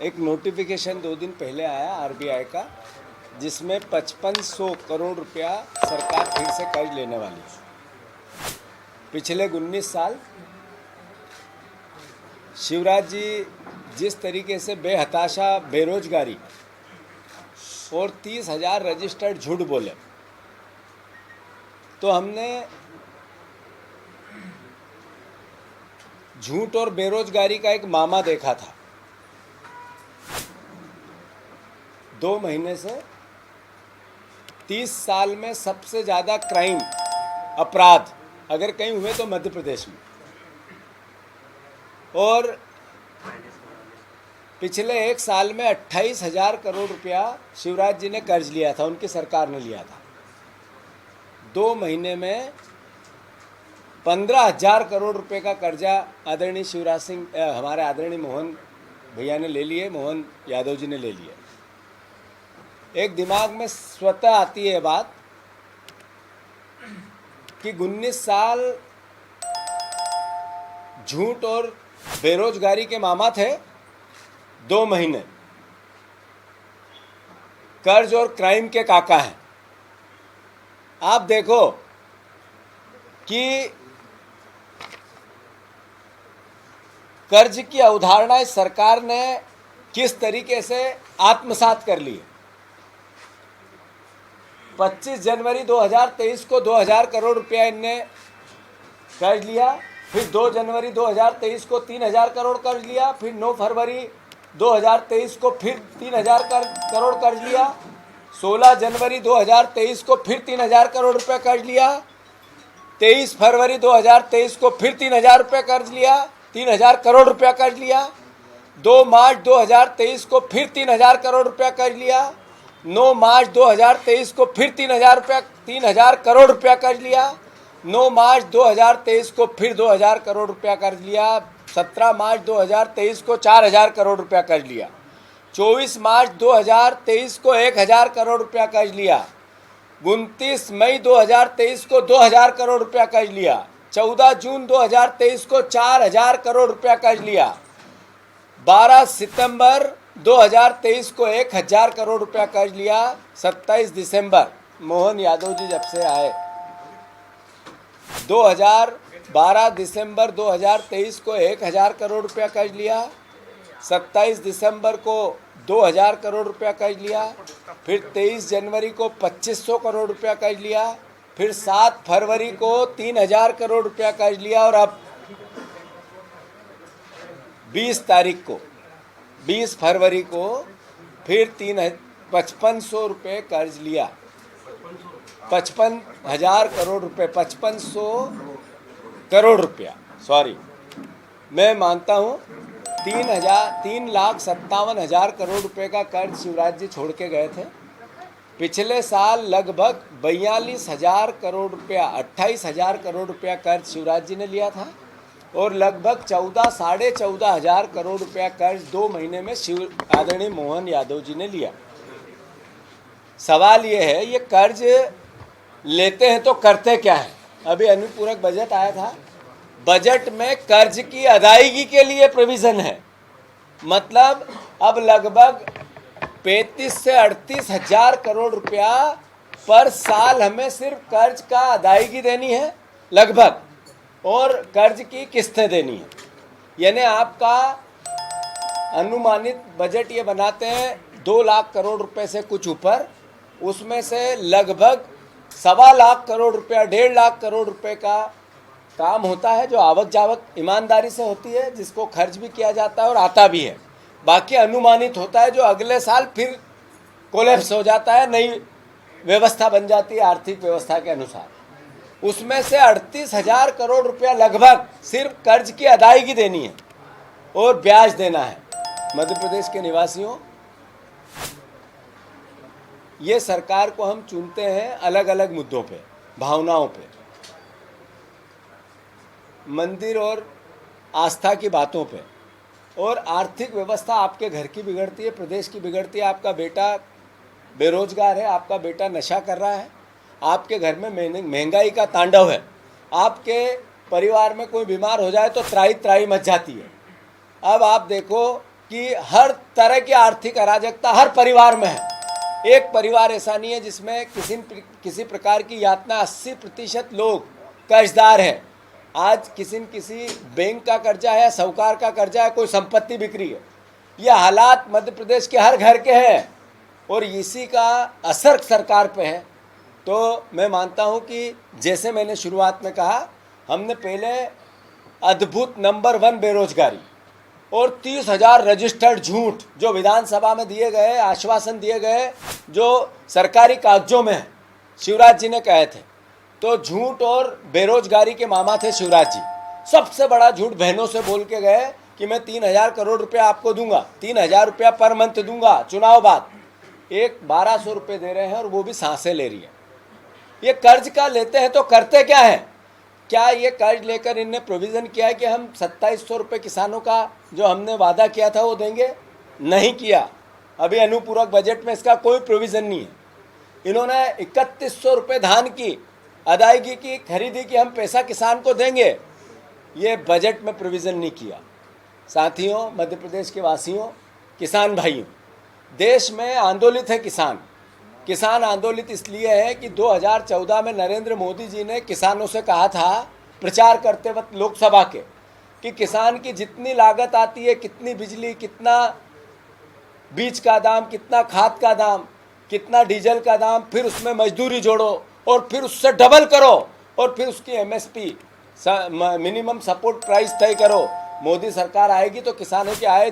एक नोटिफिकेशन 2 दिन पहले आया आरबीआई का, जिसमें 5500 करोड़ रुपया सरकार फिर से कर्ज लेने वाली है। पिछले 19 साल शिवराज जी जिस तरीके से बेहताशा बेरोजगारी और 30,000 रजिस्टर्ड झूठ बोले, तो हमने झूठ और बेरोजगारी का एक मामा देखा था। 2 महीने से 30 साल में सबसे ज़्यादा क्राइम अपराध अगर कहीं हुए तो मध्य प्रदेश में, और पिछले 1 साल में 28,000 करोड़ रुपया शिवराज जी ने कर्ज लिया था, उनकी सरकार ने लिया था। 2 महीने में 15,000 करोड़ रुपए का कर्जा आदरणीय शिवराज सिंह हमारे आदरणीय मोहन भैया ने ले लिए, मोहन यादव जी ने ले लिए। एक दिमाग में स्वतः आती है बात कि 19 साल झूठ और बेरोजगारी के मामा थे, 2 महीने कर्ज और क्राइम के काका हैं। आप देखो कि कर्ज की अवधारणा इस सरकार ने किस तरीके से आत्मसात कर ली है। 25 जनवरी 2023 को 2,000 करोड़ रुपया इनने कर्ज लिया, फिर 2 जनवरी 2023 को 3,000 करोड़ कर्ज लिया, फिर 9 फरवरी 2023 को फिर 3,000 करोड़ कर्ज लिया, 16 जनवरी 2023 को फिर 3,000 करोड़ रुपया कर्ज लिया, 23 फरवरी 2023 को फिर 3,000 रुपये कर्ज लिया, 3,000 करोड़ रुपया कर्ज लिया, 2 मार्च 2023 को फिर 3,000 करोड़ रुपया कर्ज लिया, 9 मार्च 2023 को फिर 3,000 करोड़ रुपया कर्ज लिया, 9 मार्च 2023 को फिर 2,000 करोड़ रुपया कर्ज लिया, 17 मार्च 2023 को 4,000 करोड़ रुपया कर्ज लिया, 24 मार्च 2023 को 1,000 करोड़ रुपया कर्ज लिया, 29 मई 2023 को 2,000 करोड़ रुपया कर्ज लिया, 14 जून 2023 को 4,000 करोड़ रुपया कर्ज लिया, 12 सितंबर 2023 को 1,000 करोड़ रुपया कर्ज लिया, 27 दिसंबर मोहन यादव जी जब से आए 12 दिसंबर 2023 को 1,000 करोड़ रुपया कर्ज लिया, 27 दिसंबर को 2,000 करोड़ रुपया कर्ज लिया, फिर 23 जनवरी को 2,500 करोड़ रुपया कर्ज लिया, फिर 7 फरवरी को 3,000 करोड़ रुपया कर्ज लिया, और अब 20 फरवरी को फिर 5,500 रुपये कर्ज लिया, 55,000 करोड़ रुपये, 5,500 करोड़ रुपया, सॉरी मैं मानता हूँ 3,57,000 करोड़ रुपए का कर्ज शिवराज जी छोड़ के गए थे। पिछले साल लगभग 42,000 करोड़ रुपया, 28,000 करोड़ रुपया कर्ज शिवराज जी ने लिया था, और लगभग 14,500 करोड़ रुपया कर्ज 2 महीने में आदरणीय मोहन यादव जी ने लिया। सवाल ये है, ये कर्ज लेते हैं तो करते क्या है? अभी अनुपूरक बजट आया था, बजट में कर्ज की अदायगी के लिए प्रोविज़न है। मतलब अब लगभग 35 से 38,000 करोड़ रुपया पर साल हमें सिर्फ कर्ज का अदायगी देनी है लगभग, और कर्ज की किस्तें देनी है। यानी आपका अनुमानित बजट ये बनाते हैं 2 लाख करोड़ रुपए से कुछ ऊपर, उसमें से लगभग 1.25 लाख करोड़ रुपया, 1.5 लाख करोड़ रुपए का काम होता है जो आवक जावक ईमानदारी से होती है, जिसको खर्च भी किया जाता है और आता भी है। बाकी अनुमानित होता है जो अगले साल फिर कोलैप्स हो जाता है, नई व्यवस्था बन जाती है आर्थिक व्यवस्था के अनुसार। उसमें से 38,000 करोड़ रुपया लगभग सिर्फ कर्ज की अदायगी देनी है और ब्याज देना है। मध्य प्रदेश के निवासियों, ये सरकार को हम चुनते हैं अलग अलग मुद्दों पे, भावनाओं पे, मंदिर और आस्था की बातों पे, और आर्थिक व्यवस्था आपके घर की बिगड़ती है, प्रदेश की बिगड़ती है। आपका बेटा बेरोजगार है, आपका बेटा नशा कर रहा है, आपके घर में महंगाई का तांडव है, आपके परिवार में कोई बीमार हो जाए तो त्राही त्राही मच जाती है। अब आप देखो कि हर तरह की आर्थिक अराजकता हर परिवार में है। एक परिवार ऐसा नहीं है जिसमें किसी प्रकार की यातना। 80% लोग कर्जदार हैं। आज किसी न किसी बैंक का कर्जा है, साहूकार का कर्जा है, कोई संपत्ति बिक्री है। ये हालात मध्य प्रदेश के हर घर के हैं और इसी का असर सरकार पे है। तो मैं मानता हूँ कि जैसे मैंने शुरुआत में कहा, हमने पहले अद्भुत नंबर 1 बेरोजगारी और 30,000 रजिस्टर्ड झूठ जो विधानसभा में दिए गए, आश्वासन दिए गए, जो सरकारी कागजों में शिवराज जी ने कहे थे। तो झूठ और बेरोजगारी के मामा थे शिवराज जी। सबसे बड़ा झूठ बहनों से बोल के गए कि मैं 3,000 करोड़ रुपया आपको दूंगा, 3,000 रुपया पर मंथ दूंगा। चुनाव बाद एक 1,200 रुपये दे रहे हैं और वो भी सांसें ले रही है। ये कर्ज का लेते हैं तो करते क्या है? क्या ये कर्ज लेकर इनने प्रोविज़न किया है कि हम 2,700 रुपये किसानों का जो हमने वादा किया था वो देंगे? नहीं किया। अभी अनुपूरक बजट में इसका कोई प्रोविज़न नहीं है। इन्होंने 3,100 रुपये धान की अदायगी की, खरीदी की, हम पैसा किसान को देंगे, ये बजट में प्रोविज़न नहीं किया। साथियों, मध्य प्रदेश के वासियों, किसान भाइयों, देश में आंदोलित है किसान। किसान आंदोलित इसलिए है कि 2014 में नरेंद्र मोदी जी ने किसानों से कहा था, प्रचार करते वक्त लोकसभा के, कि किसान की जितनी लागत आती है, कितनी बिजली, कितना बीज का दाम, कितना खाद का दाम, कितना डीजल का दाम, फिर उसमें मजदूरी जोड़ो और फिर उससे डबल करो और फिर उसकी एमएसपी मिनिमम सपोर्ट प्राइस तय करो। मोदी सरकार आएगी तो किसानों की आय